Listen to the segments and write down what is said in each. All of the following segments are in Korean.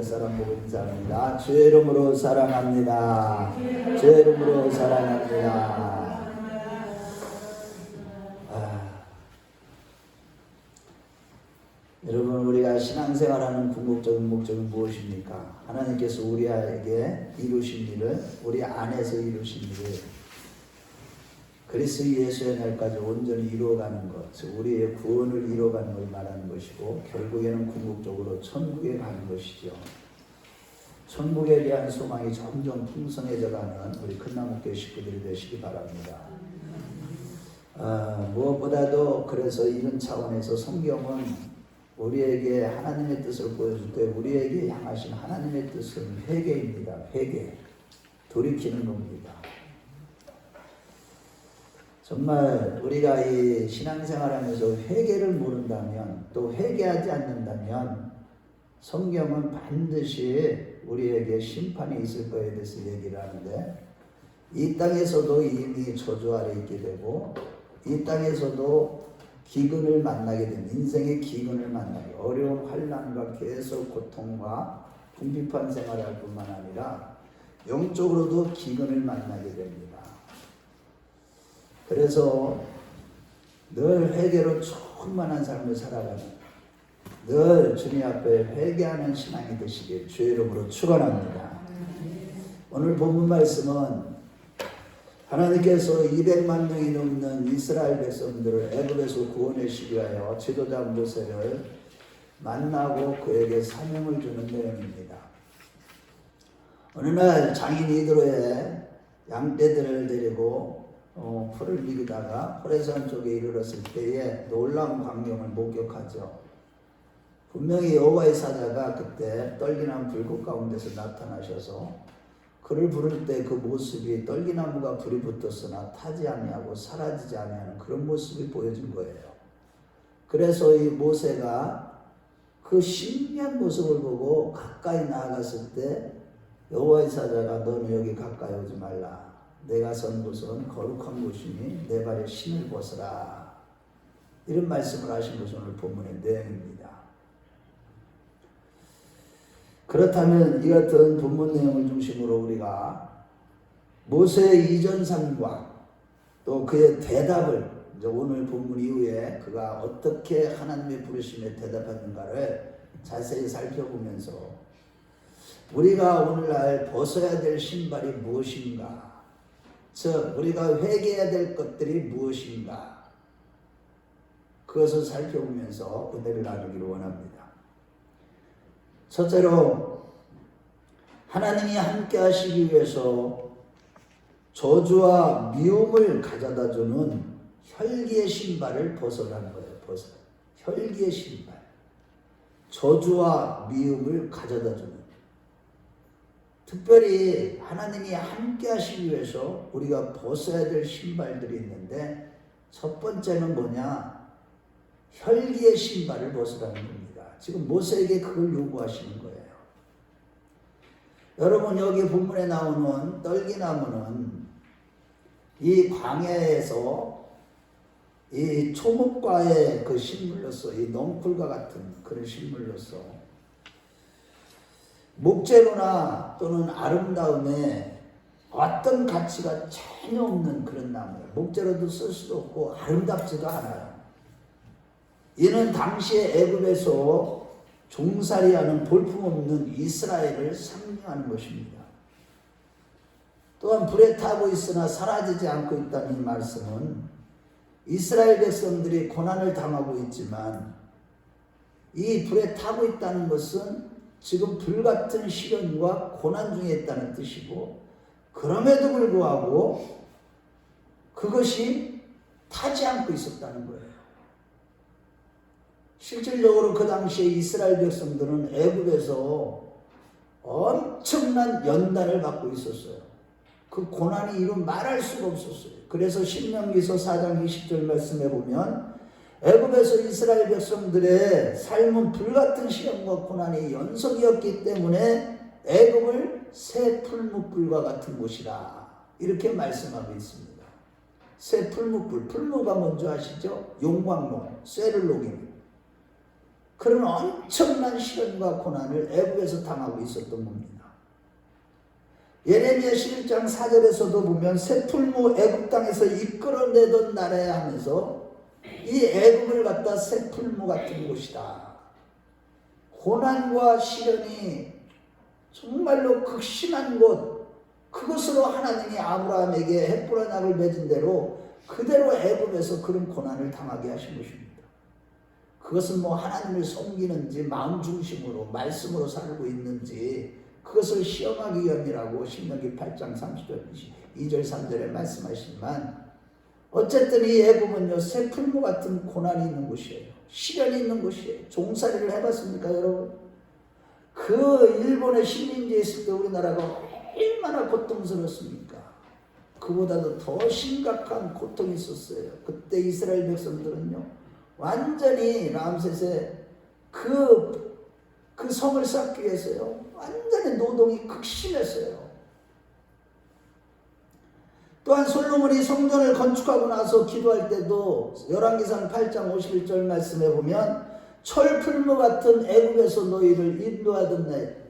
사람 보고 인사합니다. 주의 이름으로 사랑합니다. 주의 이름으로 사랑합니다. 여러분, 우리가 신앙생활하는 궁극적인 목적은 무엇입니까? 하나님께서 우리에게 이루신 일을, 우리 안에서 이루신 일을 그리스도 예수의 날까지 온전히 이루어가는 것, 즉 우리의 구원을 이루어가는 걸 말하는 것이고, 결국에는 궁극적으로 천국에 가는 것이죠. 천국에 대한 소망이 점점 풍성해져가는 우리 큰나무교회 식구들이 되시기 바랍니다. 무엇보다도 그래서 이런 차원에서 성경은 우리에게 하나님의 뜻을 보여줄 때 우리에게 향하신 하나님의 뜻은 회개입니다. 회개, 돌이키는 겁니다. 정말 우리가 이 신앙생활하면서 회개를 모른다면, 또 회개하지 않는다면 성경은 반드시 우리에게 심판이 있을 거에 대해서 얘기를 하는데, 이 땅에서도 이미 저주 아래 있게 되고, 이 땅에서도 기근을 만나게 됩니다. 인생의 기근을 만나게, 어려운 환난과 계속 고통과 궁핍한 생활할 뿐만 아니라 영적으로도 기근을 만나게 됩니다. 그래서 늘 회개로 충만한 삶을 살아가는, 늘 주님 앞에 회개하는 신앙이 되시길 주의 이름으로 축원합니다. 오늘 본문 말씀은 하나님께서 200만 명이 넘는 이스라엘 백성들을 애굽에서 구원하시기 위하여 지도자 모세를 만나고 그에게 사명을 주는 내용입니다. 어느 날 장인 이드로에 양떼들을 데리고 풀을 미기다가 호레산 쪽에 이르렀을 때에 놀라운 광경을 목격하죠. 분명히 여호와의 사자가 그때 떨기나무 불꽃 가운데서 나타나셔서 그를 부를 때 그 모습이 떨기나무가 불이 붙었으나 타지 아니하고 사라지지 아니하는 그런 모습이 보여진 거예요. 그래서 이 모세가 그 신비한 모습을 보고 가까이 나아갔을 때 여호와의 사자가 너는 여기 가까이 오지 말라. 내가 선 곳은 거룩한 곳이니 내 발에 신을 벗으라. 이런 말씀을 하신 것이 오늘 본문의 내용입니다. 그렇다면 이 같은 본문 내용을 중심으로 우리가 모세의 이전 삶과 또 그의 대답을, 이제 오늘 본문 이후에 그가 어떻게 하나님의 부르심에 대답했는가를 자세히 살펴보면서 우리가 오늘날 벗어야 될 신발이 무엇인가, 즉 우리가 회개해야 될 것들이 무엇인가, 그것을 살펴보면서 은혜를 나누기를 원합니다. 첫째로, 하나님이 함께 하시기 위해서 저주와 미움을 가져다 주는 혈기의 신발을 벗어라는 거예요. 혈기의 신발. 저주와 미움을 가져다 주는. 특별히 하나님이 함께 하시기 위해서 우리가 벗어야 될 신발들이 있는데, 첫 번째는 뭐냐? 혈기의 신발을 벗으라는 겁니다. 지금 모세에게 그걸 요구하시는 거예요. 여러분, 여기 본문에 나오는 떨기나무는 이 광야에서 이 초목과의 그 식물로서, 이 넝쿨과 같은 그런 식물로서 목재로나 또는 아름다움에 어떤 가치가 전혀 없는 그런 나무예요. 목재로도 쓸 수도 없고 아름답지도 않아요. 이는 당시에 애굽에서 종살이하는 볼품없는 이스라엘을 상징하는 것입니다. 또한 불에 타고 있으나 사라지지 않고 있다는 이 말씀은 이스라엘 백성들이 고난을 당하고 있지만 이 불에 타고 있다는 것은 지금 불같은 시련과 고난 중에 있다는 뜻이고, 그럼에도 불구하고 그것이 타지 않고 있었다는 거예요. 실질적으로 그 당시에 이스라엘 백성들은 애굽에서 엄청난 연단을 받고 있었어요. 그 고난이 이루 말할 수가 없었어요. 그래서 신명기서 4장 20절 말씀해 보면 애굽에서 이스라엘 백성들의 삶은 불같은 시련과 고난이 연속이었기 때문에 애굽을 새 풀무불과 같은 곳이라, 이렇게 말씀하고 있습니다. 새 풀무불, 풀무가 뭔지 아시죠? 용광로, 쇠를 녹입니다. 그런 엄청난 시련과 고난을 애굽에서 당하고 있었던 겁니다. 예레미야 11장 4절에서도 보면 새 풀무 애굽 땅에서 이끌어내던 나라에 하면서 이 애굽을 갖다 새 풀무 같은 곳이다. 고난과 시련이 정말로 극심한 곳, 그것으로 하나님이 아브라함에게 헷불한 약을 맺은 대로 그대로 애굽에서 그런 고난을 당하게 하신 것입니다. 그것은 뭐 하나님을 섬기는지 마음 중심으로 말씀으로 살고 있는지 그것을 시험하기 위함이라고 신명기 8장 30절 2절 3절에 말씀하시지만, 어쨌든 이 애굽은요 새 풀무 같은 고난이 있는 곳이에요. 시련이 있는 곳이에요. 종살이를 해봤습니까 여러분? 그 일본의 식민지에 있을 때 우리나라가 얼마나 고통스럽습니까? 그보다도 더 심각한 고통이 있었어요. 그때 이스라엘 백성들은요 완전히 람셋의 그 성을 쌓기 위해서요 완전히 노동이 극심했어요. 또한 솔로몬이 성전을 건축하고 나서 기도할 때도 열왕기상 8장 51절 말씀에 보면 철풀무 같은 애굽에서 너희를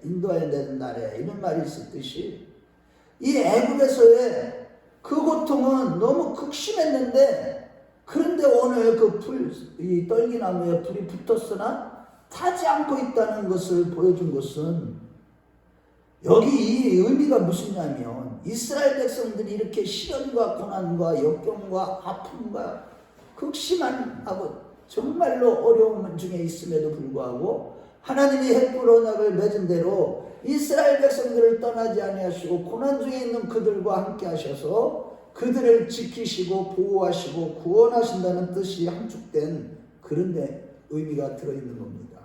인도해내는 날에 이런 말이 있었듯이 이 애굽에서의 그 고통은 너무 극심했는데, 그런데 오늘 이 떨기나무에 불이 붙었으나 타지 않고 있다는 것을 보여준 것은, 여기 이 의미가 무엇이냐면 이스라엘 백성들이 이렇게 시련과 고난과 역경과 아픔과 극심한 정말로 어려움 중에 있음에도 불구하고 하나님이 헷불 언약을 맺은 대로 이스라엘 백성들을 떠나지 아니하시고 고난 중에 있는 그들과 함께 하셔서 그들을 지키시고 보호하시고 구원하신다는 뜻이 함축된 그런 데 의미가 들어있는 겁니다.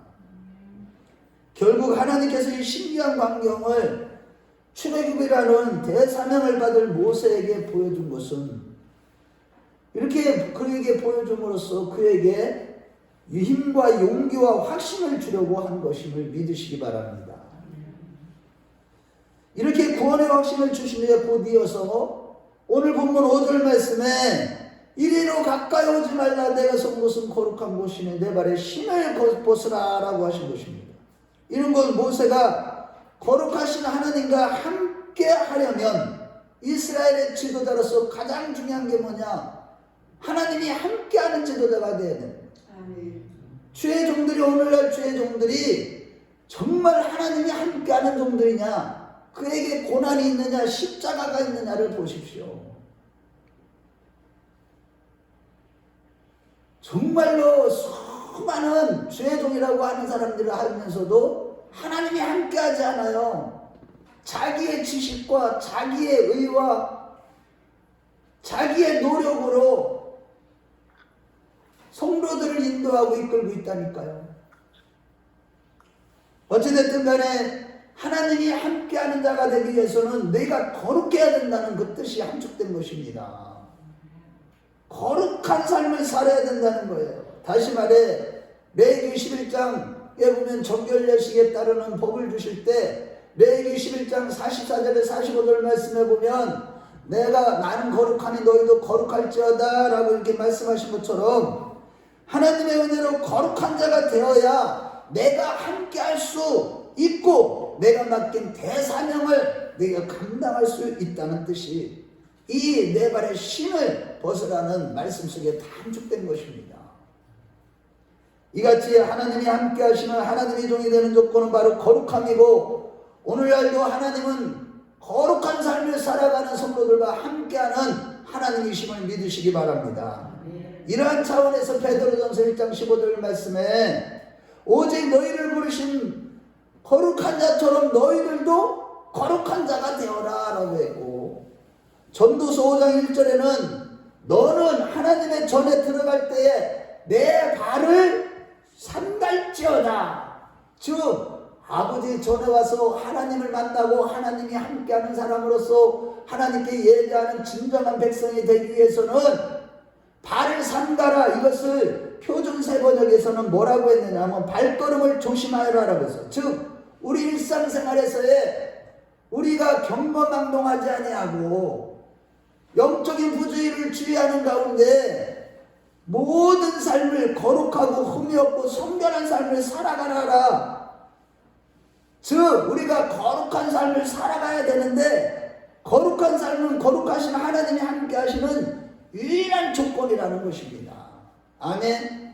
결국 하나님께서 이 신기한 광경을 출애굽이라는 대사명을 받을 모세에게 보여준 것은, 이렇게 그에게 보여줌으로써 그에게 힘과 용기와 확신을 주려고 한 것임을 믿으시기 바랍니다. 이렇게 구원의 확신을 주신 후에 곧 이어서 오늘 본문 5절 말씀에 이리로 가까이 오지 말라, 내가 선 곳은 거룩한 곳이니 내 발에 신을 벗으라 라고 하신 것입니다. 이런 것 모세가 거룩하신 하나님과 함께 하려면 이스라엘의 지도자로서 가장 중요한 게 뭐냐? 하나님이 함께하는 지도자가 되어야 됩니다. 주의 종들이, 오늘날 주의 종들이 정말 하나님이 함께하는 종들이냐, 그에게 고난이 있느냐 십자가가 있느냐를 보십시오. 정말로 수많은 주의 종이라고 하는 사람들을 하면서도 하나님이 함께하지 않아요. 자기의 지식과 자기의 의와 자기의 노력으로 성도들을 인도하고 이끌고 있다니까요. 어찌됐든 간에 하나님이 함께하는 자가 되기 위해서는 내가 거룩해야 된다는 그 뜻이 함축된 것입니다. 거룩한 삶을 살아야 된다는 거예요. 다시 말해 레위기 11장에 보면 정결례식에 따르는 법을 주실 때 레위기 11장 44절에 45절 말씀에 보면 나는 거룩하니 너희도 거룩할지어다 라고 이렇게 말씀하신 것처럼 하나님의 은혜로 거룩한 자가 되어야 내가 함께 할 수 있고 내가 맡긴 대사명을 내가 감당할 수 있다는 뜻이 이 내 발의 신을 벗으라는 말씀 속에 다 함축된 것입니다. 이같이 하나님이 함께 하시는 하나님의 종이 되는 조건은 바로 거룩함이고, 오늘날도 하나님은 거룩한 삶을 살아가는 성도들과 함께하는 하나님이심을 믿으시기 바랍니다. 이러한 차원에서 베드로전서 1장 15절 말씀에 오직 너희를 부르신 거룩한 자처럼 너희들도 거룩한 자가 되어라 라고 했고, 전도서 5장 1절에는 너는 하나님의 전에 들어갈 때에 내 발을 삼갈지어다. 즉 아버지 전에 와서 하나님을 만나고 하나님이 함께하는 사람으로서 하나님께 예배하는 진정한 백성이 되기 위해서는 발을 삼가라. 이것을 표준세 번역에서는 뭐라고 했느냐 하면 발걸음을 조심하여라 라고 해서, 즉 우리 일상생활에서의 우리가 경거망동하지 아니하고 영적인 부주의를 주의하는 가운데 모든 삶을 거룩하고 흠이 없고 성결한 삶을 살아가라. 즉 우리가 거룩한 삶을 살아가야 되는데, 거룩한 삶은 거룩하신 하나님이 함께 하시는 유일한 조건이라는 것입니다. 아멘.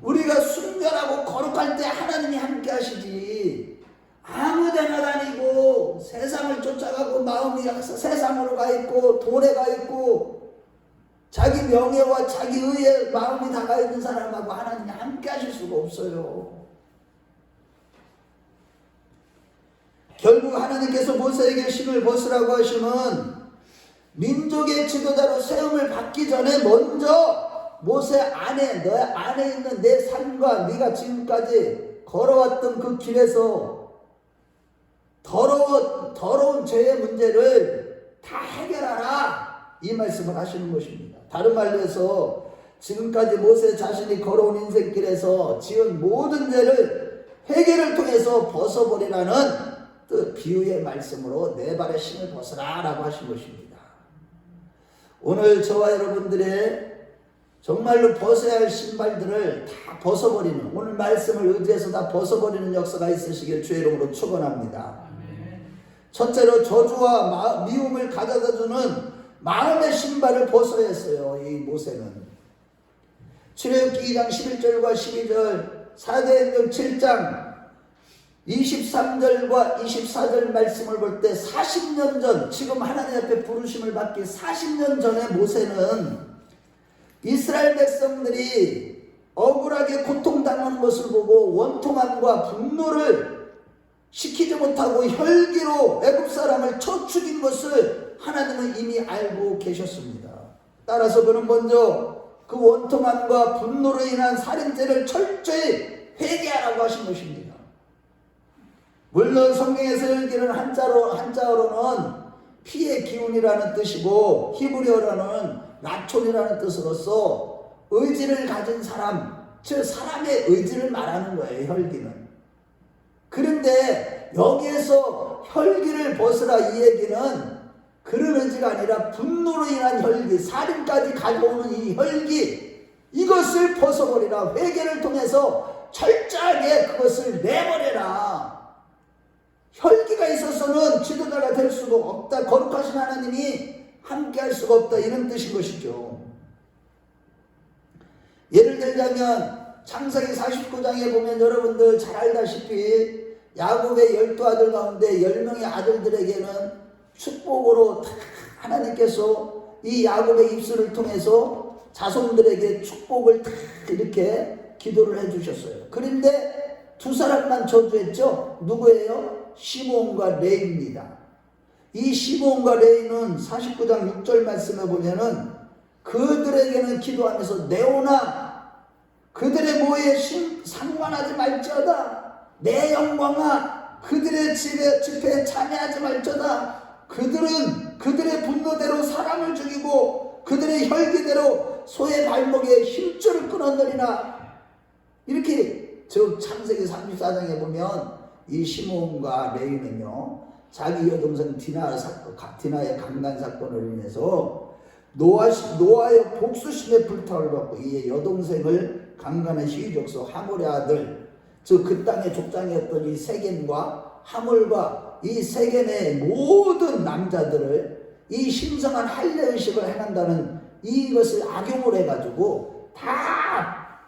우리가 순결하고 거룩할 때 하나님이 함께 하시지, 아무 데나 다니고 세상을 쫓아가고 마음이 세상으로 가 있고 돈에 가 있고 자기 명예와 자기 의에 마음이 다가 있는 사람하고 하나님이 함께 하실 수가 없어요. 결국 하나님께서 모세에게 신을 벗으라고 하시면 민족의 지도자로 세움을 받기 전에 먼저 모세 안에, 너 안에 있는 내 삶과 네가 지금까지 걸어왔던 그 길에서 더러운 죄의 문제를 다 해결하라, 이 말씀을 하시는 것입니다. 다른 말로 해서 지금까지 모세 자신이 걸어온 인생길에서 지은 모든 죄를 회개를 통해서 벗어버리라는 뜻, 비유의 말씀으로 내 발에 신을 벗으라 라고 하신 것입니다. 오늘 저와 여러분들의 정말로 벗어야 할 신발들을 다 벗어버리는, 오늘 말씀을 의지해서 다 벗어버리는 역사가 있으시길 주의 이름으로 축원합니다. 첫째로 저주와 미움을 가져다주는 마음의 신발을 벗어야 했어요. 이 모세는 출애굽기 2장 11절과 12절, 사도행전 7장 23절과 24절 말씀을 볼 때 40년 전, 지금 하나님 앞에 부르심을 받기 40년 전에 모세는 이스라엘 백성들이 억울하게 고통당하는 것을 보고 원통함과 분노를 시키지 못하고 혈기로 애굽 사람을 쳐 죽인 것을 하나님은 이미 알고 계셨습니다. 따라서 그는 먼저 그 원통함과 분노로 인한 살인죄를 철저히 회개하라고 하신 것입니다. 물론 성경에서 혈기는 한자어로는 피의 기운이라는 뜻이고 히브리어로는 라촌이라는 뜻으로서 의지를 가진 사람, 즉 사람의 의지를 말하는 거예요, 혈기는. 그런데 여기에서 혈기를 벗으라 이 얘기는 그런 의지가 아니라 분노로 인한 혈기, 살인까지 가져오는 이 혈기, 이것을 벗어버리라. 회개를 통해서 철저하게 그것을 내버려라. 혈기가 있어서는 지도자가 될 수가 없다. 거룩하신 하나님이 함께 할 수가 없다, 이런 뜻인 것이죠. 예를 들자면 창세기 49장에 보면 여러분들 잘 알다시피 야곱의 12아들 가운데 10명의 아들들에게는 축복으로 하나님께서 이 야곱의 입술을 통해서 자손들에게 축복을 이렇게 기도를 해주셨어요. 그런데 두 사람만 저주했죠. 누구예요? 시므온과 레위입니다. 이 시므온과 레위는 49장 6절 말씀에 보면은 그들에게는 기도하면서 내오나 그들의 모에 상관하지 말지어다. 내 영광아 그들의 집회에 참여하지 말지어다. 그들은 그들의 분노대로 사람을 죽이고 그들의 혈기대로 소의 발목에 힘줄을 끊었느니라. 이렇게 저 창세기 34장에 보면 이 시므온과 레위는요, 자기 여동생 디나의 강간 사건으로 인해서 노아의 복수심에 불타오를 받고 이 여동생을 강간한 시기족소 하몰의 아들, 즉 그 땅의 족장이었던 이 세겜과 하몰과 이 세겜의 모든 남자들을 이 신성한 할례의식을 행한다는 이것을 악용을 해가지고 다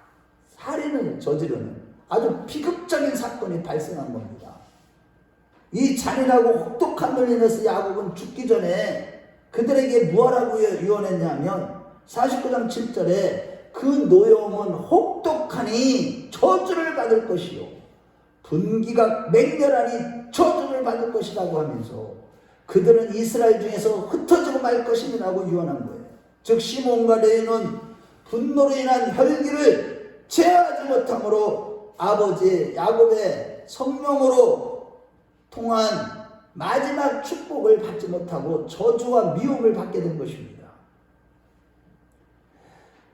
살인을 저지르는 아주 비극적인 사건이 발생한 겁니다. 이 잔인하고 혹독함을 인해서 야곱은 죽기 전에 그들에게 무엇라고 유언했냐면 49장 7절에 그 노여움은 혹독하니 저주를 받을 것이요 분기가 맹렬하니 저주를 받을 것이라고 하면서 그들은 이스라엘 중에서 흩어지고 말 것이라고 유언한 거예요. 즉 시므온과 레위는 분노로 인한 혈기를 제어하지 못함으로 아버지 야곱의 성령으로 통한 마지막 축복을 받지 못하고 저주와 미움을 받게 된 것입니다.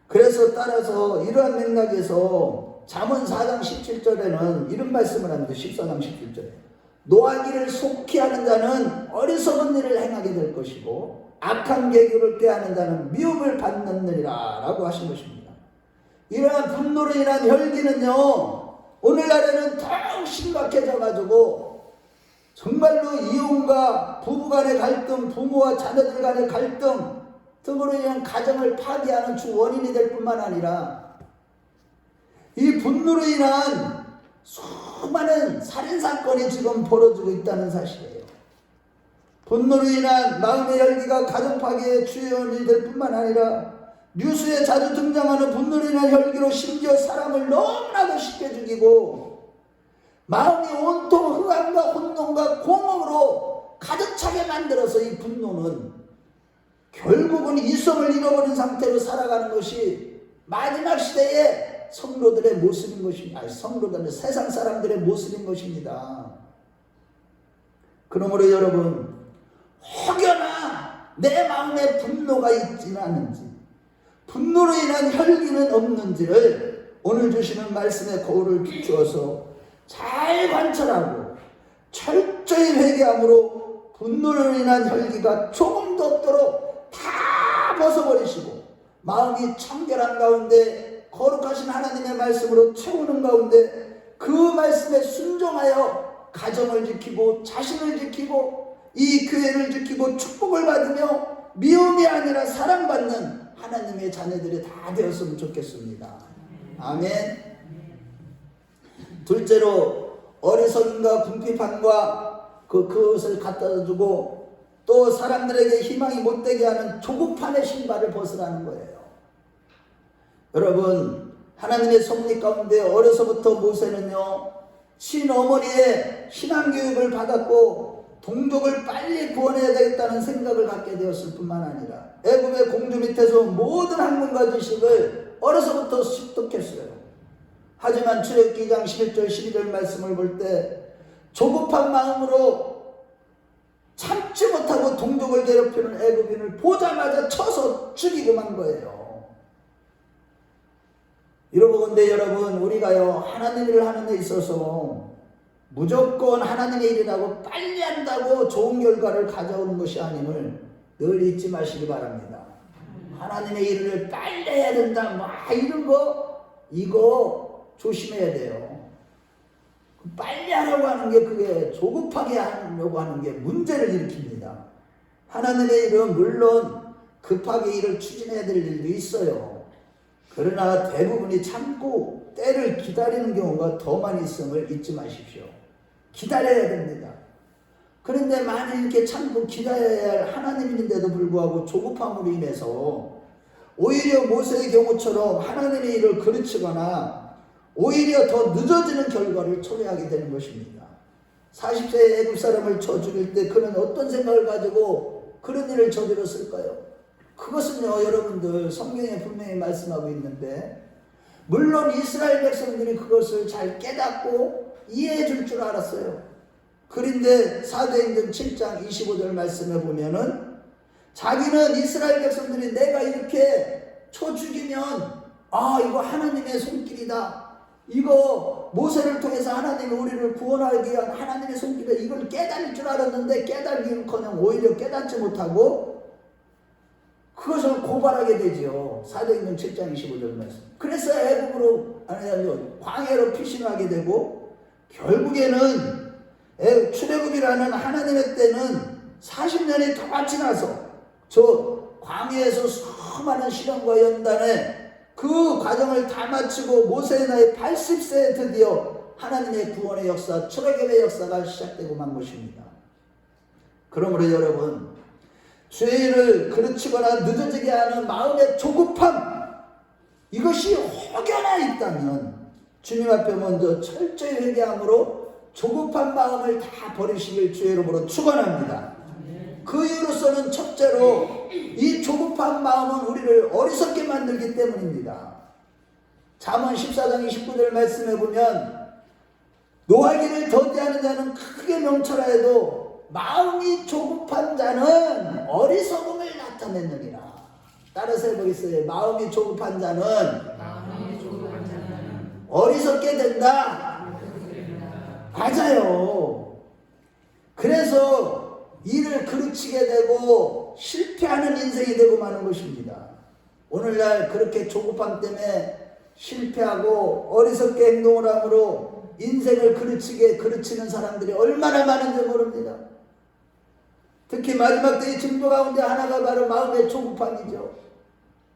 그래서 따라서 이러한 맥락에서 잠언 4장 17절에는 이런 말씀을 합니다. 14장 17절에 노하기를 속히 하는 자는 어리석은 일을 행하게 될 것이고 악한 계교를 꾀하는 자는 미움을 받느니라 라고 하신 것입니다. 이러한 분노로 인한 혈기는요, 오늘날에는 더욱 심각해져 가지고 정말로 이혼과 부부간의 갈등, 부모와 자녀들 간의 갈등 등으로 인한 가정을 파괴하는 주 원인이 될 뿐만 아니라 이 분노로 인한 수많은 살인사건이 지금 벌어지고 있다는 사실이에요. 분노로 인한 마음의 열기가 가정 파괴의 주요 원인이 될 뿐만 아니라 뉴스에 자주 등장하는 분노로 인한 혈기로 심지어 사람을 너무나도 쉽게 죽이고 마음이 온통 흑암과 혼돈과 공허로 가득 차게 만들어서 이 분노는 결국은 이성을 잃어버린 상태로 살아가는 것이 마지막 시대의 성도들의 모습인 것입니다. 아니, 성도들의 세상 사람들의 모습인 것입니다. 그러므로 여러분, 혹여나 내 마음에 분노가 있지는 않은지, 분노로 인한 혈기는 없는지를 오늘 주시는 말씀의 거울을 비추어서 잘 관찰하고 철저히 회개함으로 분노로 인한 혈기가 조금도 없도록 다 벗어버리시고 마음이 청결한 가운데 거룩하신 하나님의 말씀으로 채우는 가운데 그 말씀에 순종하여 가정을 지키고 자신을 지키고 이 교회를 지키고 축복을 받으며 미움이 아니라 사랑받는 하나님의 자녀들이 다 되었으면 좋겠습니다. 아멘. 둘째로 어리석음과 궁핍함과 그것을 갖다 주고 또 사람들에게 희망이 못되게 하는 조급함의 신발을 벗으라는 거예요. 여러분, 하나님의 섭리 가운데 어려서부터 모세는요, 친어머니의 신앙교육을 받았고 동족을 빨리 구원해야 되겠다는 생각을 갖게 되었을 뿐만 아니라 애굽의 공주 밑에서 모든 학문과 지식을 어려서부터 습득했어요. 하지만 출애굽기 2장 11절 12절 말씀을 볼 때 조급한 마음으로 참지 못하고 동족을 괴롭히는 애굽인을 보자마자 쳐서 죽이고 만 거예요. 이러고건대 여러분, 우리가요 하나님 일을 하는 데 있어서 무조건 하나님의 일이라고 빨리 한다고 좋은 결과를 가져오는 것이 아님을 늘 잊지 마시기 바랍니다. 하나님의 일을 빨리 해야 된다, 이런 거 이거 조심해야 돼요. 빨리 하려고 하는 게 그게 조급하게 하려고 하는 게 문제를 일으킵니다. 하나님의 일은 물론 급하게 일을 추진해야 될 일도 있어요. 그러나 대부분이 참고 때를 기다리는 경우가 더 많이 있음을 잊지 마십시오. 기다려야 됩니다. 그런데 만일 이렇게 참고 기다려야 할 하나님인데도 불구하고 조급함으로 인해서 오히려 모세의 경우처럼 하나님의 일을 그르치거나 오히려 더 늦어지는 결과를 초래하게 되는 것입니다. 40세의 애굽 사람을 쳐 죽일 때 그는 어떤 생각을 가지고 그런 일을 저질렀을까요? 그것은요, 여러분들 성경에 분명히 말씀하고 있는데 물론 이스라엘 백성들이 그것을 잘 깨닫고 이해해 줄 줄 알았어요. 그런데 사도행전 7장 25절 말씀에 보면은 자기는 이스라엘 백성들이 내가 이렇게 쳐 죽이면 이거 하나님의 손길이다, 이거 모세를 통해서 하나님이 우리를 구원하기 위한 하나님의 손길이다, 이걸 깨달을 줄 알았는데 깨달기는커녕 오히려 깨닫지 못하고 그것을 고발하게 되죠. 사도행전 7장 25절 말씀. 그래서 애굽으로 광야로 피신하게 되고 결국에는 출애굽이라는 하나님의 때는 40년이 다 지나서 저 광야에서 수많은 시련과 연단에 그 과정을 다 마치고 모세의 나이 80세에 드디어 하나님의 구원의 역사, 출애굽의 역사가 시작되고 만 것입니다. 그러므로 여러분, 주의 일을 그르치거나 늦어지게 하는 마음의 조급함, 이것이 혹여나 있다면 주님 앞에 먼저 철저히 회개함으로 조급한 마음을 다 버리시길 주의 이름으로 축원합니다. 그 이유로서는 첫째로 이 조급한 마음은 우리를 어리석게 만들기 때문입니다. 잠언 14장 29절 말씀해 보면 노하기를 더디하는 자는 크게 명철하여도 마음이 조급한 자는 어리석음을 나타내느니라. 따라서 해보겠어요. 마음이 조급한 자는 어리석게 된다. 맞아요. 그래서 일을 그르치게 되고 실패하는 인생이 되고 마는 것입니다. 오늘날 그렇게 조급함 때문에 실패하고 어리석게 행동을 함으로 인생을 그르치는 사람들이 얼마나 많은지 모릅니다. 특히 마지막 때의 징조 가운데 하나가 바로 마음의 조급함이죠.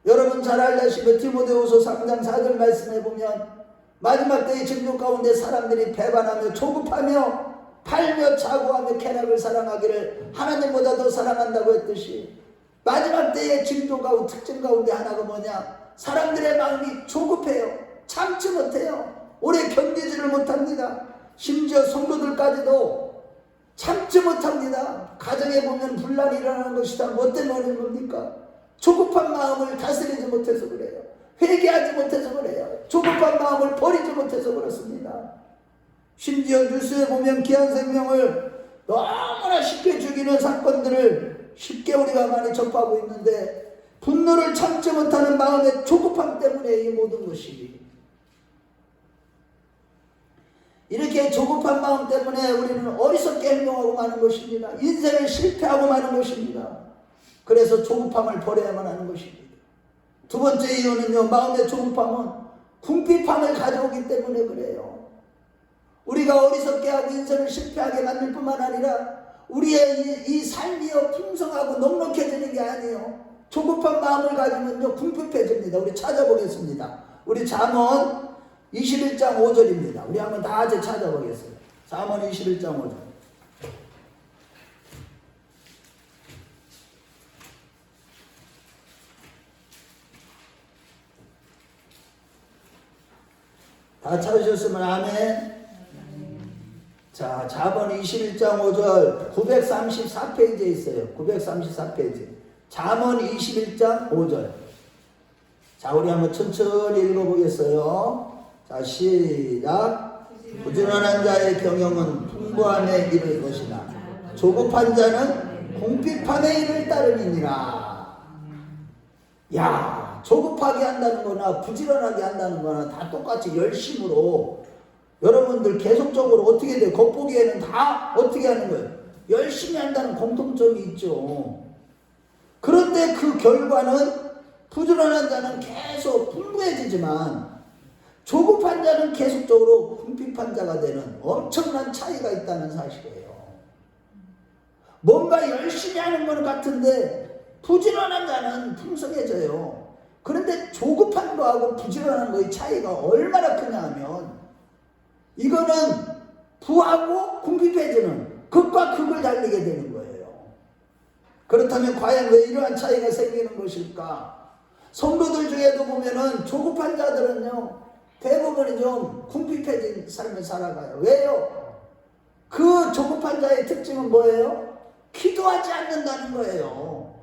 여러분 잘 알다시피 디모데후서 3장 4절 말씀해 보면 마지막 때의 징조 가운데 사람들이 배반하며 조급하며 팔며 차고하며 쾌락을 사랑하기를 하나님보다 더 사랑한다고 했듯이 마지막 때의 징조 가운데 특징 가운데 하나가 뭐냐? 사람들의 마음이 조급해요. 참지 못해요. 오래 견디지를 못합니다. 심지어 성도들까지도 참지 못합니다. 가정에 보면 분란이 일어나는 것이다. 뭐 때문에 그런 겁니까? 조급한 마음을 다스리지 못해서 그래요. 회개하지 못해서 그래요. 조급한 마음을 버리지 못해서 그렇습니다. 심지어 뉴스에 보면 귀한 생명을 너무나 쉽게 죽이는 사건들을 쉽게 우리가 많이 접하고 있는데 분노를 참지 못하는 마음의 조급함 때문에 이 모든 것이 이렇게 조급한 마음 때문에 우리는 어리석게 행동하고 마는 것입니다. 인생을 실패하고 마는 것입니다. 그래서 조급함을 버려야만 하는 것입니다. 두 번째 이유는요, 마음의 조급함은 궁핍함을 가져오기 때문에 그래요. 우리가 어리석게 하고 인생을 실패하게 만들 뿐만 아니라 우리의 이 삶이요 풍성하고 넉넉해지는 게 아니에요. 조급한 마음을 가지면요 궁핍해집니다. 우리 찾아보겠습니다. 우리 잠언 21장 5절입니다. 우리 한번 다 같이 찾아보겠습니다. 잠언 21장 5절. 다 찾으셨으면 아멘. 자, 잠언 21장 5절 934페이지에 있어요. 934페이지. 잠언 21장 5절. 자, 우리 한번 천천히 읽어보겠어요. 자, 시작. 부지런한 자의 경영은 풍부함에 이를 것이나 조급한 자는 궁핍함에 이를 따름이니라. 야, 조급하게 한다는 거나 부지런하게 한다는 거나 다 똑같이 열심으로 여러분들 계속적으로 어떻게 돼요? 겉보기에는 다 어떻게 하는 거예요? 열심히 한다는 공통점이 있죠. 그런데 그 결과는 부지런한 자는 계속 풍부해지지만 조급한 자는 계속적으로 궁핍한 자가 되는 엄청난 차이가 있다는 사실이에요. 뭔가 열심히 하는 건 같은데 부지런한 자는 풍성해져요. 그런데 조급한 거하고 부지런한 거의 차이가 얼마나 크냐 하면 이거는 부하고 궁핍해지는 극과 극을 달리게 되는 거예요. 그렇다면 과연 왜 이러한 차이가 생기는 것일까? 성도들 중에도 보면은 조급한 자들은요 대부분이 좀 궁핍해진 삶을 살아가요. 왜요? 그 조급한 자의 특징은 뭐예요? 기도하지 않는다는 거예요.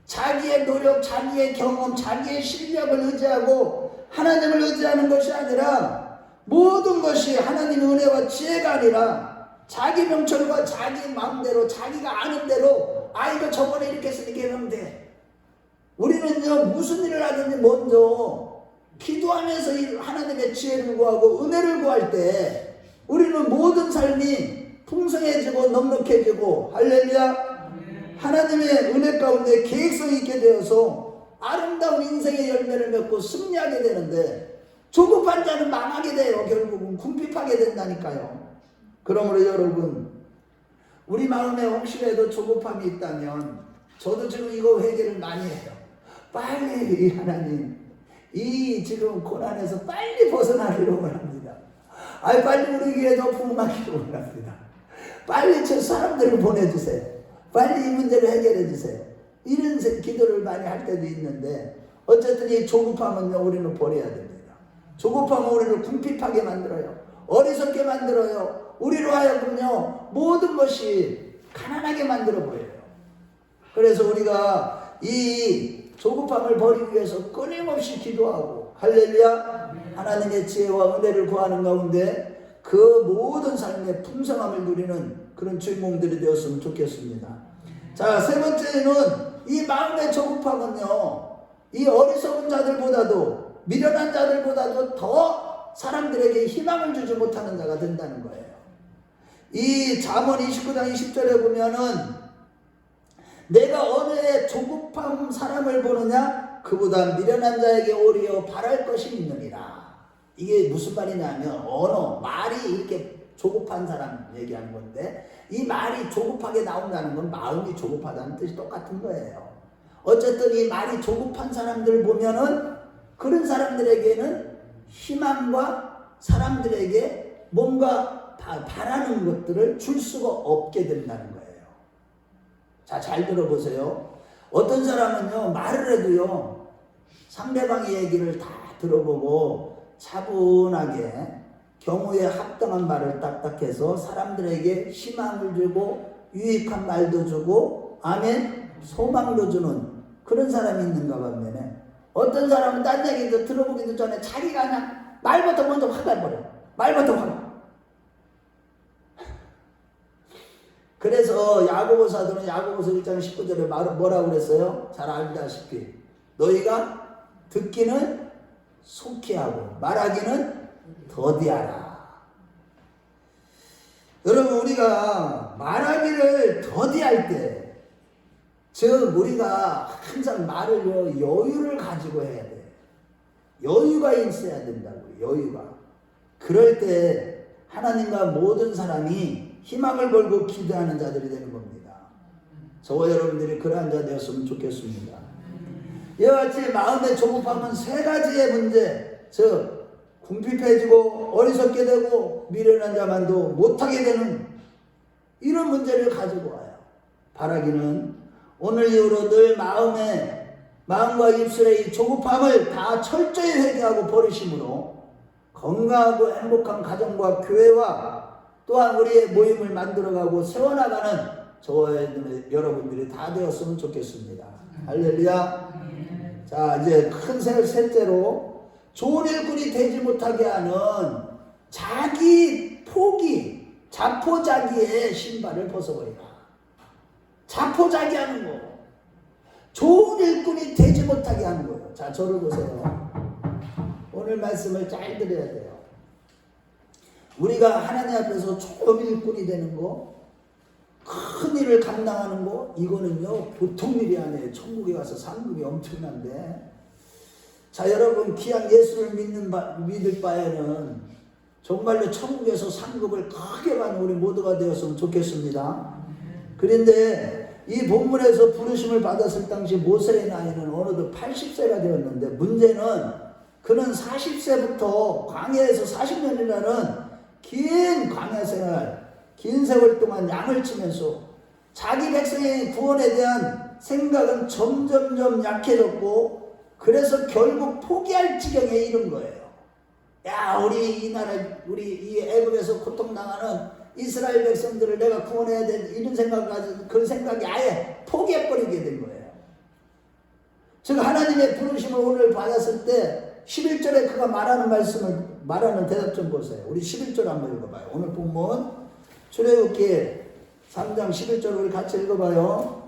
자기의 노력, 자기의 경험, 자기의 실력을 의지하고 하나님을 의지하는 것이 아니라 모든 것이 하나님의 은혜와 지혜가 아니라 자기 명철과 자기 마음대로 자기가 아는 대로 이거 저번에 이렇게 했으니까 이러면 돼. 우리는요 무슨 일을 하든지 먼저 기도하면서 하나님의 지혜를 구하고 은혜를 구할 때 우리는 모든 삶이 풍성해지고 넉넉해지고 할렐루야 하나님의 은혜 가운데 계획성이 있게 되어서 아름다운 인생의 열매를 맺고 승리하게 되는데 조급한 자는 망하게 돼요. 결국은 궁핍하게 된다니까요. 그러므로 여러분 우리 마음에 혹시라도 조급함이 있다면 저도 지금 이거 회개를 많이 해요. 빨리 하나님 이 지금 고난에서 빨리 벗어나기를 원합니다. 빨리 우리 교회 더 부흥하기를 원합니다. 빨리 저 사람들을 보내주세요. 빨리 이 문제를 해결해 주세요. 이런 기도를 많이 할 때도 있는데 어쨌든 이 조급함은요 우리는 버려야 됩니다. 조급함은 우리를 궁핍하게 만들어요. 어리석게 만들어요. 우리로 하여금요 모든 것이 가난하게 만들어 보여요. 그래서 우리가 이 조급함을 버리기 위해서 끊임없이 기도하고 할렐루야 하나님의 지혜와 은혜를 구하는 가운데 그 모든 삶의 풍성함을 누리는 그런 주인공들이 되었으면 좋겠습니다. 자, 세 번째는 이 마음의 조급함은요 이 어리석은 자들보다도 미련한 자들보다도 더 사람들에게 희망을 주지 못하는 자가 된다는 거예요. 이 잠언 29장 20절에 보면은 내가 어느 해 조급한 사람을 보느냐 그보다 미련한 자에게 오히려 바랄 것이 있느니라. 이게 무슨 말이냐면 언어, 말이 이렇게 조급한 사람 얘기하는 건데 이 말이 조급하게 나온다는 건 마음이 조급하다는 뜻이 똑같은 거예요. 어쨌든 이 말이 조급한 사람들 보면은 그런 사람들에게는 희망과 사람들에게 뭔가 바라는 것들을 줄 수가 없게 된다는 거예요. 자, 잘 들어보세요. 어떤 사람은요, 말을 해도요, 상대방의 얘기를 다 들어보고 차분하게 경우에 합당한 말을 딱딱해서 사람들에게 희망을 주고 유익한 말도 주고 아멘 소망도 주는 그런 사람이 있는가 반면에 어떤 사람은 딴 얘기도 들어보기도 전에 자기가 그냥 말부터 먼저 화가 버려. 말부터 화가. 그래서 야고보 사도는 야고보서 1장 19절에 뭐라고 그랬어요? 잘 알다시피 너희가 듣기는 속히 하고 말하기는 더디하라. 여러분 우리가 말하기를 더디할 때 즉 우리가 항상 말을 여유를 가지고 해야 돼. 여유가 있어야 된다고요. 여유가. 그럴 때 하나님과 모든 사람이 희망을 걸고 기도하는 자들이 되는 겁니다. 저와 여러분들이 그러한 자 되었으면 좋겠습니다. 이와 같이 마음의 조급함은 세 가지의 문제, 즉 궁핍해지고 어리석게 되고 미련한 자만도 못하게 되는 이런 문제를 가지고 와요. 바라기는 오늘 이후로 늘 마음과 입술의 이 조급함을 다 철저히 회개하고 버리심으로 건강하고 행복한 가정과 교회와 또한 우리의 모임을 만들어가고 세워나가는 저와 여러분들이 다 되었으면 좋겠습니다. 할렐루야. 자, 이제 큰 셋째로 좋은 일꾼이 되지 못하게 하는 자기 포기, 자포자기의 신발을 벗어버리라. 자포자기하는 거. 좋은 일꾼이 되지 못하게 하는 거예요. 자, 저를 보세요. 오늘 말씀을 잘 들어야 돼요. 우리가 하나님 앞에서 좋은 일꾼이 되는 거, 큰 일을 감당하는 거, 이거는요 보통 일이 아니에요. 천국에 가서 상급이 엄청난데, 자 여러분 귀한 예수를 믿을 바에는 정말로 천국에서 상급을 크게 받는 우리 모두가 되었으면 좋겠습니다. 그런데 이 본문에서 부르심을 받았을 당시 모세의 나이는 어느덧 80세가 되었는데 문제는 그는 40세부터 광야에서 40년이라는 긴 광야 생활, 긴 세월 동안 양을 치면서 자기 백성의 구원에 대한 생각은 점점점 약해졌고 그래서 결국 포기할 지경에 이른 거예요. 야, 우리 이 나라, 우리 이 애굽에서 고통당하는 이스라엘 백성들을 내가 구원해야 돼. 이런 생각을 가지고 그 생각이 아예 포기해버리게 된 거예요. 즉 하나님의 부르심을 오늘 받았을 때 11절에 그가 말하는 대답 좀 보세요. 우리 11절 한번 읽어봐요. 오늘 본문 출애굽기 3장 11절 우리 같이 읽어봐요.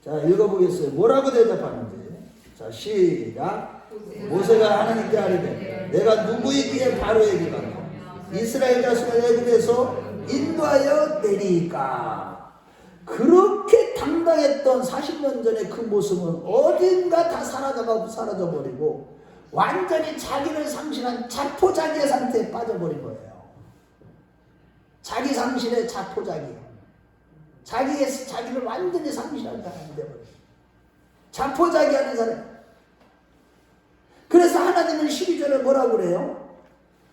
자, 읽어보겠어요. 뭐라고 대답하는지. 자, 시작. 모세가 하나님께 아뢰되 내가 누구이기에 바로에게 가며 이스라엘 자손을 애굽에서 인도하여 내리까. 그렇게 당당했던 40년 전의 그 모습은 어딘가 다 사라져버리고 완전히 자기를 상실한 자포자기의 상태에 빠져버린 거예요. 자기 상실의 자포자기. 자기를 완전히 상실한 사람이 되어버려요. 자포자기하는 사람. 그래서 하나님은 12절에 뭐라고 그래요?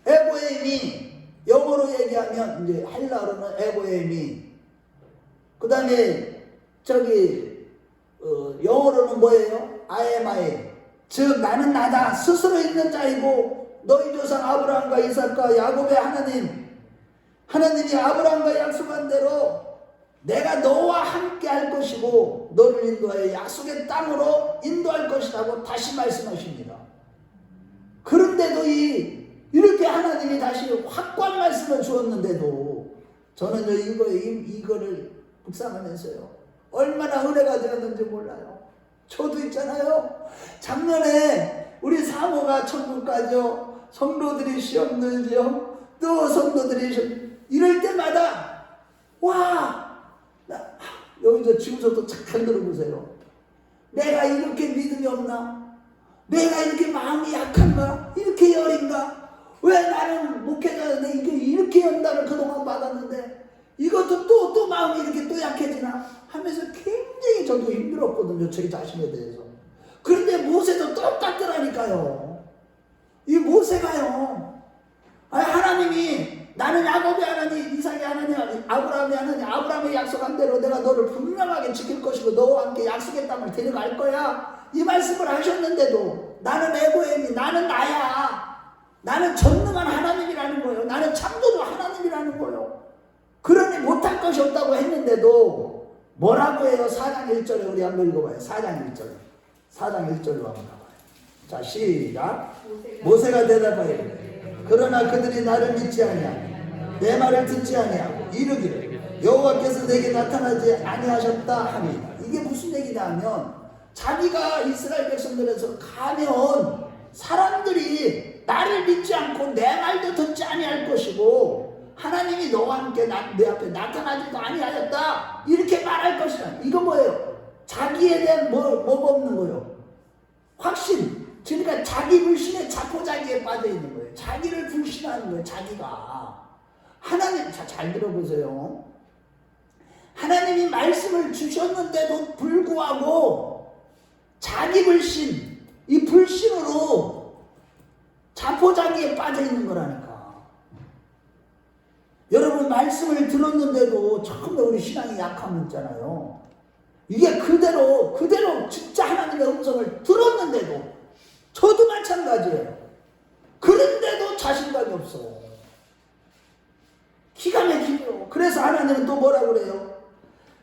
에고에미, 영어로 얘기하면 이제 헬라어로는 에고에미. 그 다음에 영어로는 뭐예요? 아에마에. 즉 나는 나다. 스스로 있는 자이고 너희 조상 아브라함과 이삭과 야곱의 하나님이 아브라함과 약속한 대로 내가 너와 함께 할 것이고 너를 인도하여 약속의 땅으로 인도할 것이라고 다시 말씀하십니다. 그런데도 이렇게 하나님이 다시 확고한 말씀을 주었는데도 저는 이거를 묵상하면서요 얼마나 은혜가 되었는지 몰라요. 저도 있잖아요. 작년에 우리 사모가 천국 가죠. 성도들이 시험 들죠. 또 성도들이 이럴 때마다 와, 나 여기서 지금부터 잘 들어보세요. 내가 이렇게 믿음이 없나? 내가 이렇게 마음이 약한가? 이렇게 여린가? 왜 나는 목회자인데 이렇게 연단을 그동안 받았는데 이것도 또 마음이 이렇게 또 약해지나? 하면서 굉장히 저도 힘들었거든요. 제 자신에 대해서. 그런데 모세도 똑같더라니까요. 이 모세가요. 하나님이 나는 야곱의 하나님, 이삭의 하나님, 아브라함의 하나님, 아브라함의 약속한 대로 내가 너를 분명하게 지킬 것이고 너와 함께 약속의 땅을 데려갈 거야. 이 말씀을 하셨는데도 나는 에고엠이, 나는 나야. 나는 전능한 하나님이라는 거예요. 나는 창조주 하나님이라는 거예요. 그러니 못할 것이 없다고 했는데도 뭐라고 해요? 4장 1절에 우리 한번 읽어봐요. 4장 1절. 4장 1절로 한번 가봐요. 자, 시작. 모세가 대답하여 그러나 그들이 나를 믿지 아니하고 내 말을 듣지 아니하고 이르기를 여호와께서 내게 나타나지 아니하셨다 하니, 이게 무슨 얘기냐 하면 자기가 이스라엘 백성들에서 가면 사람들이 나를 믿지 않고 내 말도 듣지 아니할 것이고 하나님이 너와 함께 내 앞에 나타나지도 아니하였다 이렇게 말할 것이다. 이거 뭐예요? 자기에 대한 뭐가 없는 거예요? 확신. 그러니까 자기 불신의 자포자기에 빠져 있는 거예요. 자기를 불신하는 거예요. 자기가. 하나님, 잘 들어보세요. 하나님이 말씀을 주셨는데도 불구하고 자기 불신, 이 불신으로 자포자기에 빠져 있는 거라니까. 여러분, 말씀을 들었는데도 처음에 우리 신앙이 약함 있잖아요. 이게 그대로 진짜 하나님의 음성을 들었는데도, 저도 마찬가지예요. 그런데도 자신감이 없어. 기가 막히죠. 그래서 하나님은 또 뭐라 그래요?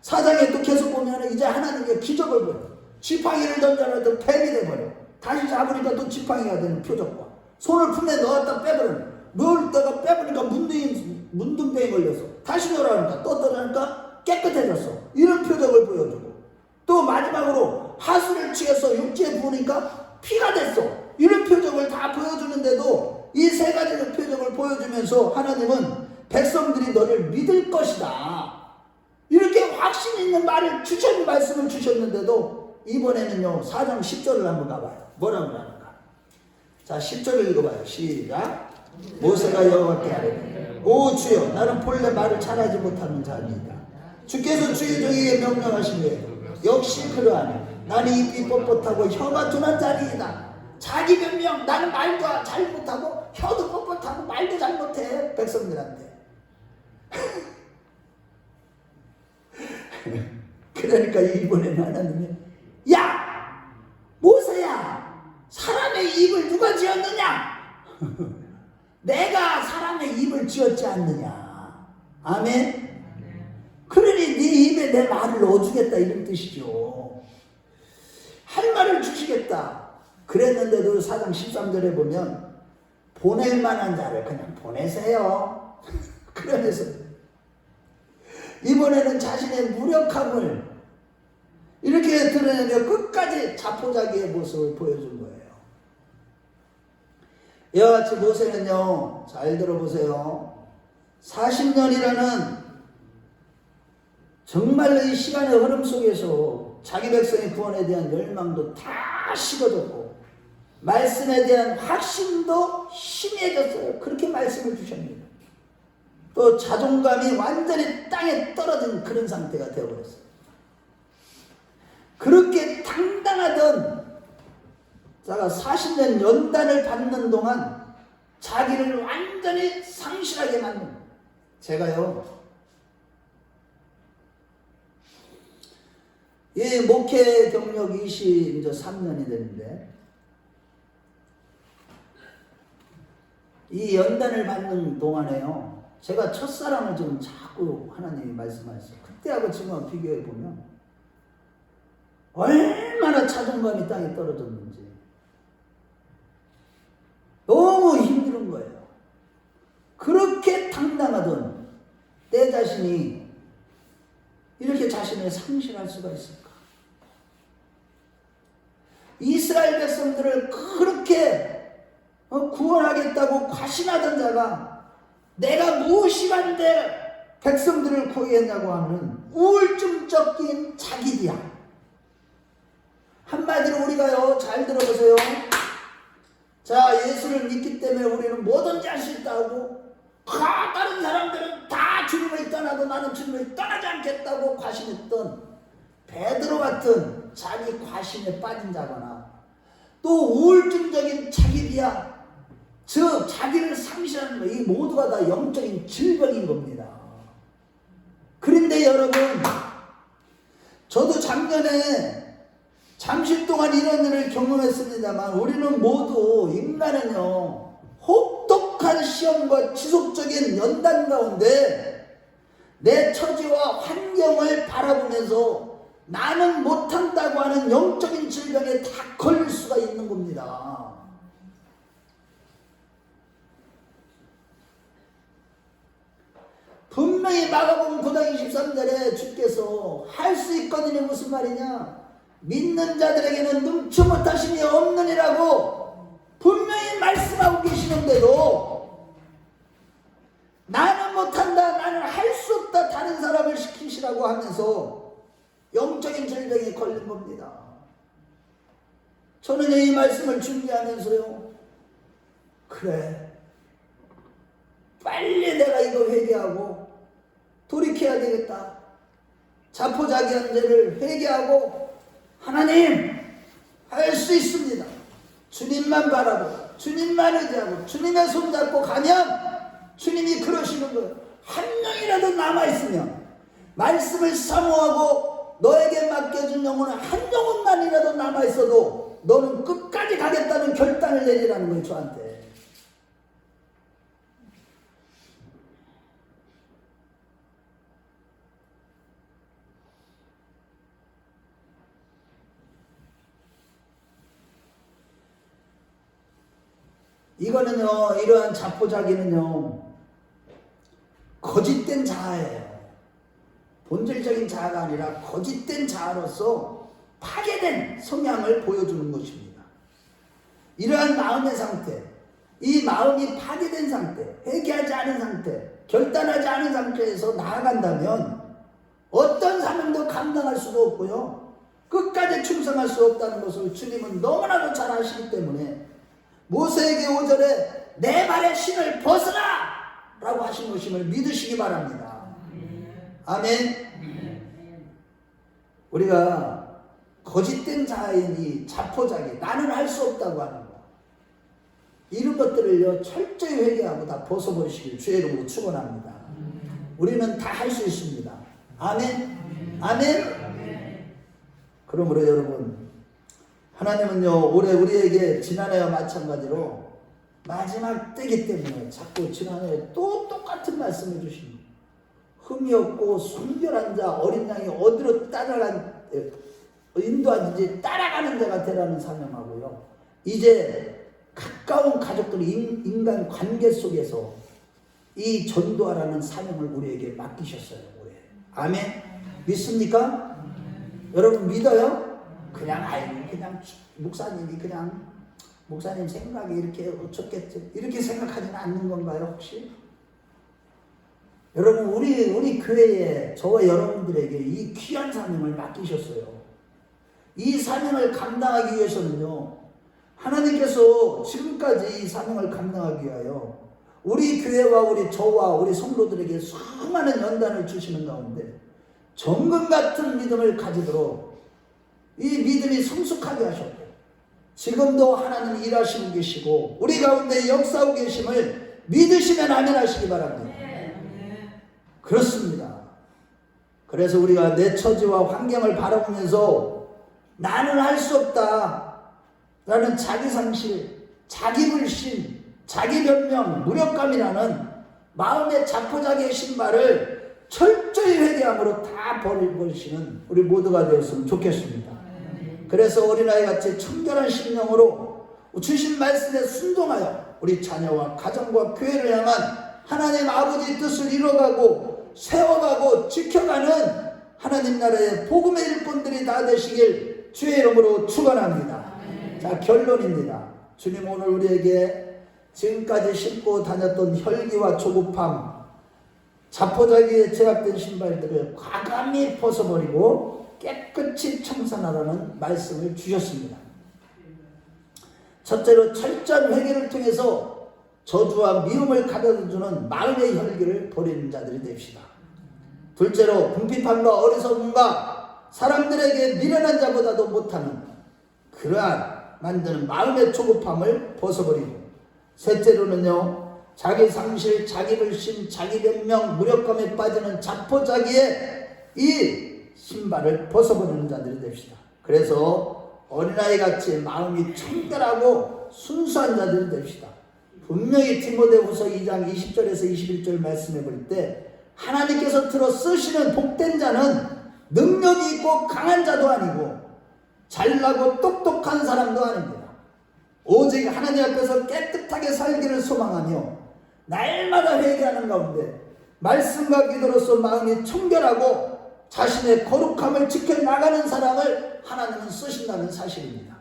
4장에 또 계속 보면 이제 하나님의 기적을 보여. 지팡이를 던져놔도 뱀이 돼버려. 다시 잡으니까 또 지팡이가 되는 표적과, 손을 품에 넣었다 빼버려. 넣을 때가 빼버리니까 문둥병이 걸려서 다시 넣으라니까 또 떠나니까 깨끗해졌어. 이런 표적을 보여주고, 또 마지막으로 하수를 취해서 육지에 부으니까 피가 됐어. 이런 표적을 다 보여주는데도 이 세 가지 표적을 보여주면서 하나님은 백성들이 너를 믿을 것이다, 이렇게 확신 있는 말씀을 주셨는데도 이번에는요 4장 10절을 한번 가봐요. 뭐라고 하는가? 자, 10절을 읽어봐요. 시작. 모세가 여호와께 아뢰되 오 주여, 나는 본래 말을 잘하지 못하는 자입니다. 주께서 주의 종에게 명령하시되 역시 그러하니 나는 입이 뻣뻣하고 혀가 둔한 자리이다. 자기 변명, 나는 말도 잘 못하고 혀도 뻣뻣하고 말도 잘 못해 백성들한테. 그러니까 이번에는 하나님이 야 모세야, 사람의 입을 누가 지었느냐? 내가 사람의 입을 지었지 않느냐. 아멘. 그러니 네 입에 내 말을 넣어주겠다 이런 뜻이죠. 할 말을 주시겠다. 그랬는데도 4장 13절에 보면 보낼 만한 자를 그냥 보내세요. 그러면서 이번에는 자신의 무력함을 이렇게 드러내며 끝까지 자포자기의 모습을 보여준 거예요. 이와 같이 모세는요, 잘 들어보세요. 40년이라는 정말로 이 시간의 흐름 속에서 자기 백성의 구원에 대한 열망도 다 식어졌고 말씀에 대한 확신도 희미해졌어요. 그렇게 말씀을 주셨습니다. 또 자존감이 완전히 땅에 떨어진 그런 상태가 되어버렸어요. 그렇게 당당하던 자가 40년 연단을 받는 동안 자기를 완전히 상실하게 만든, 제가요 이 목회 경력 23년이 되는데 이 연단을 받는 동안에요, 제가 첫사랑을 지금 자꾸 하나님이 말씀하셨어요. 그때하고 지금 비교해 보면 얼마나 자존감이 땅에 떨어졌는지 너무 힘든 거예요. 그렇게 당당하던 내 자신이 이렇게 자신을 상실할 수가 있을까? 이스라엘 백성들을 그렇게 구원하겠다고 과신하던 자가 내가 무엇이간데 백성들을 구했냐고 하는 우울증적인 자기비하. 한마디로 우리가요, 잘 들어보세요. 자, 예수를 믿기 때문에 우리는 뭐든지 할 수 있다고, 다른 사람들은 다 주님을 떠나도 나는 주님을 떠나지 않겠다고 과신했던 베드로 같은 자기 과신에 빠진 자거나, 또 우울증적인 자기비하, 즉 자기를 상실하는 것, 이 모두가 다 영적인 질병인 겁니다. 그런데 여러분, 저도 작년에 잠시 동안 이런 일을 경험했습니다만, 우리는 모두, 인간은요, 혹독한 시험과 지속적인 연단 가운데 내 처지와 환경을 바라보면서 나는 못한다고 하는 영적인 질병에 다 걸릴 수가 있는 겁니다. 분명히 마가복음 9장 23절에 주께서 할 수 있거든요. 무슨 말이냐? 믿는 자들에게는 능치 못하심이 없느니라고 분명히 말씀하고 계시는데도 나는 못한다, 나는 할 수 없다, 다른 사람을 시키시라고 하면서 영적인 질병에 걸린 겁니다. 저는 이 말씀을 준비하면서요, 그래, 빨리 내가 이거 회개하고 돌이켜야 되겠다. 자포자기한 죄를 회개하고 하나님, 할 수 있습니다. 주님만 바라보고 주님만 의지하고 주님의 손잡고 가면 주님이 그러시는 거예요. 한 명이라도 남아있으면, 말씀을 사모하고 너에게 맡겨준 영혼은 한 영혼만이라도 남아있어도 너는 끝까지 가겠다는 결단을 내리라는 거예요, 저한테. 이거는요, 이러한 자포자기는요, 거짓된 자아예요. 본질적인 자아가 아니라 거짓된 자아로서 파괴된 성향을 보여주는 것입니다. 이러한 마음의 상태, 이 마음이 파괴된 상태, 회개하지 않은 상태, 결단하지 않은 상태에서 나아간다면 어떤 사명도 감당할 수도 없고요, 끝까지 충성할 수 없다는 것을 주님은 너무나도 잘 아시기 때문에 모세에게 5절에 내 발의 신을 벗으라! 라고 하신 것임을 믿으시기 바랍니다. 아멘. 우리가 거짓된 자아인 이 자포자기, 나는 할 수 없다고 하는 것, 이런 것들을요 철저히 회개하고 다 벗어버리시길 주의 이름으로 축원합니다. 우리는 다 할 수 있습니다. 아멘. 아멘. 그러므로 여러분, 하나님은요, 올해 우리에게 지난해와 마찬가지로 마지막 때이기 때문에 자꾸 지난해에 또 똑같은 말씀을 주십니다. 흠이 없고 순결한 자, 어린 양이 어디로 인도하든지 따라가는 자가 되라는 사명하고요, 이제 가까운 가족들이 인간 관계 속에서 이 전도하라는 사명을 우리에게 맡기셨어요, 올해. 아멘. 믿습니까? 여러분 믿어요? 그냥 그냥 목사님이 그냥 목사님 생각이 이렇게 어쩌겠지, 이렇게 생각하지는 않는 건가요, 혹시? 여러분, 우리 교회에 저와 여러분들에게 이 귀한 사명을 맡기셨어요. 이 사명을 감당하기 위해서는요, 하나님께서 지금까지 이 사명을 감당하기 위하여 우리 교회와 저와 우리 성도들에게 수많은 연단을 주시는 가운데 정금 같은 믿음을 가지도록 이 믿음이 성숙하게 하셨고, 지금도 하나님이 일하시고 계시고 우리 가운데 역사하고 계심을 믿으시면 아멘 하시기 바랍니다. 그렇습니다. 그래서 우리가 내 처지와 환경을 바라보면서 나는 할 수 없다 라는 자기상실, 자기불신, 자기변명, 무력감이라는 마음의 자포자기의 신발을 철저히 회개함으로 다 버리시는 우리 모두가 되었으면 좋겠습니다. 그래서 어린아이같이 청결한 심령으로 주신 말씀에 순종하여 우리 자녀와 가정과 교회를 향한 하나님 아버지의 뜻을 이뤄가고 세워가고 지켜가는 하나님 나라의 복음의 일꾼들이 다 되시길 주의 이름으로 축원합니다. 자, 결론입니다. 주님 오늘 우리에게 지금까지 싣고 다녔던 혈기와 조급함, 자포자기에 제약된 신발들을 과감히 벗어버리고 깨끗이 청산하라는 말씀을 주셨습니다. 첫째로 철저한 회개를 통해서 저주와 미움을 가져다주는 마음의 혈기를 버리는 자들이 됩시다. 둘째로 궁핍함과 어리석음과 사람들에게 미련한 자보다도 못하는 그러한 만드는 마음의 조급함을 벗어버리고, 셋째로는요, 자기 상실, 자기 불신, 자기 변명, 무력감에 빠지는 자포자기의 이 신발을 벗어버리는 자들이 됩시다. 그래서 어린아이같이 마음이 청결하고 순수한 자들이 됩시다. 분명히 디모데후서 2장 20절에서 21절 말씀해 볼 때 하나님께서 들어 쓰시는 복된 자는 능력이 있고 강한 자도 아니고 잘나고 똑똑한 사람도 아닙니다. 오직 하나님 앞에서 깨끗하게 살기를 소망하며 날마다 회개하는 가운데 말씀과 기도로서 마음이 청결하고 자신의 거룩함을 지켜나가는 사람을 하나님은 쓰신다는 사실입니다.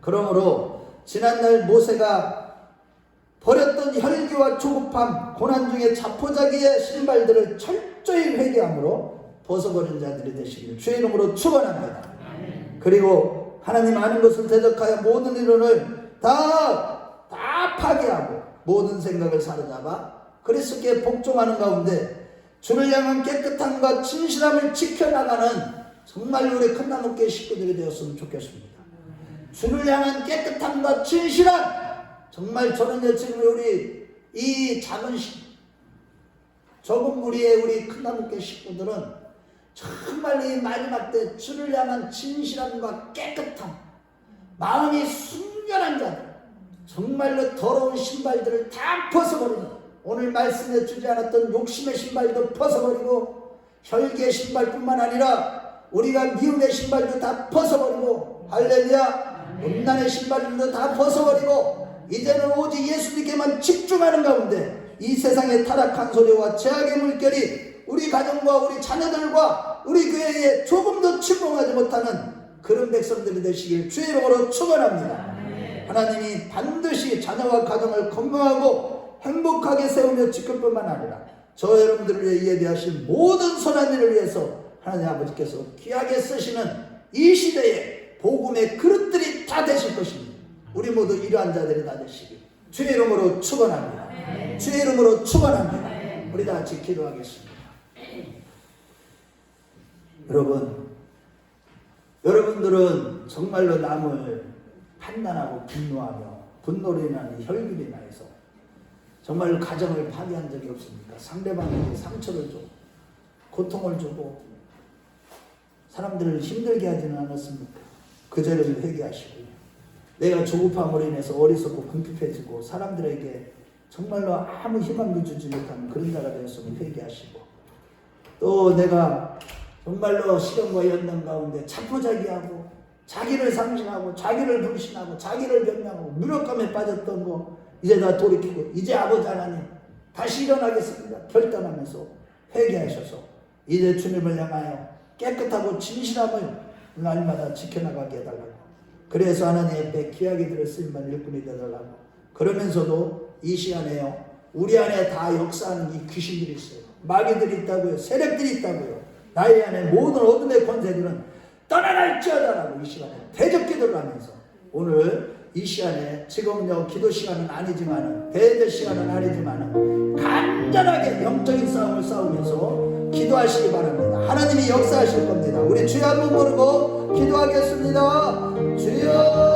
그러므로 지난날 모세가 버렸던 혈기와 조급함, 고난 중에 자포자기의 신발들을 철저히 회개함으로 벗어버린 자들이 되시길 주의 이름으로 축원합니다. 그리고 하나님 아는 것을 대적하여 모든 이론을 다 파괴하고 모든 생각을 사로잡아 그리스도께 복종하는 가운데 주를 향한 깨끗함과 진실함을 지켜나가는 정말 우리 큰나무교회 식구들이 되었으면 좋겠습니다. 주를 향한 깨끗함과 진실함, 정말 저는요 지금 우리 이 적은 무리의 우리 큰나무교회 식구들은 정말 이 마지막 때 주를 향한 진실함과 깨끗함, 마음이 순결한 자들, 정말로 더러운 신발들을 다 벗어버리는, 오늘 말씀에 주지 않았던 욕심의 신발도 벗어버리고 혈기의 신발뿐만 아니라 우리가 미움의 신발도 다 벗어버리고, 할렐루야, 음란의 신발도 다 벗어버리고 이제는 오직 예수님께만 집중하는 가운데 이 세상의 타락한 소리와 죄악의 물결이 우리 가정과 우리 자녀들과 우리 교회에 조금도 침범하지 못하는 그런 백성들이 되시길 주의 이름으로 축원합니다. 하나님이 반드시 자녀와 가정을 건강하고 행복하게 세우며 지킬 뿐만 아니라 저 여러분들을 위해 예비하신 모든 선한 일을 위해서 하나님 아버지께서 귀하게 쓰시는 이 시대에 복음의 그릇들이 다 되실 것입니다. 우리 모두 이러한 자들이 다 되시길 주의 이름으로 축원합니다. 주의 이름으로 축원합니다. 우리 다 같이 기도하겠습니다. 여러분들은 정말로 남을 판단하고 분노하며 분노로 인한 혈기로 인해서 정말 가정을 파괴한 적이 없습니까? 상대방에게 상처를 주고 고통을 주고 사람들을 힘들게 하지는 않았습니까? 그 죄를 회개하시고요. 내가 조급함으로 인해서 어리석고 궁핍해지고 사람들에게 정말로 아무 희망도 주지 못하는 그런 자가 되었으면 회개하시고, 또 내가 정말로 시련과 연단 가운데 자포자기하고 자기를 상실하고 자기를 불신하고 자기를 변명하고 무력감에 빠졌던 거 이제 다 돌이키고 이제 아버지 하나님 다시 일어나겠습니다 결단하면서 회개하셔서 이제 주님을 향하여 깨끗하고 진실함을 날마다 지켜나가게 해달라고, 그래서 하나님 앞에 귀하게 들을 쓰임만 일꾼이 되달라고, 그러면서도 이 시간에요 우리 안에 다 역사하는 이 귀신들이 있어요. 마귀들이 있다고요. 세력들이 있다고요. 나의 안에 모든 어둠의 권세들은 떠나갈지어다라고 이 시간에 대적 기도를 하면서, 오늘 이 시간에 지금요 기도 시간은 아니지만은 대대 시간은 아니지만은 간절하게 영적인 싸움을 싸우면서 기도하시기 바랍니다. 하나님이 역사하실 겁니다. 우리 주여 한번 부르고 기도하겠습니다. 주여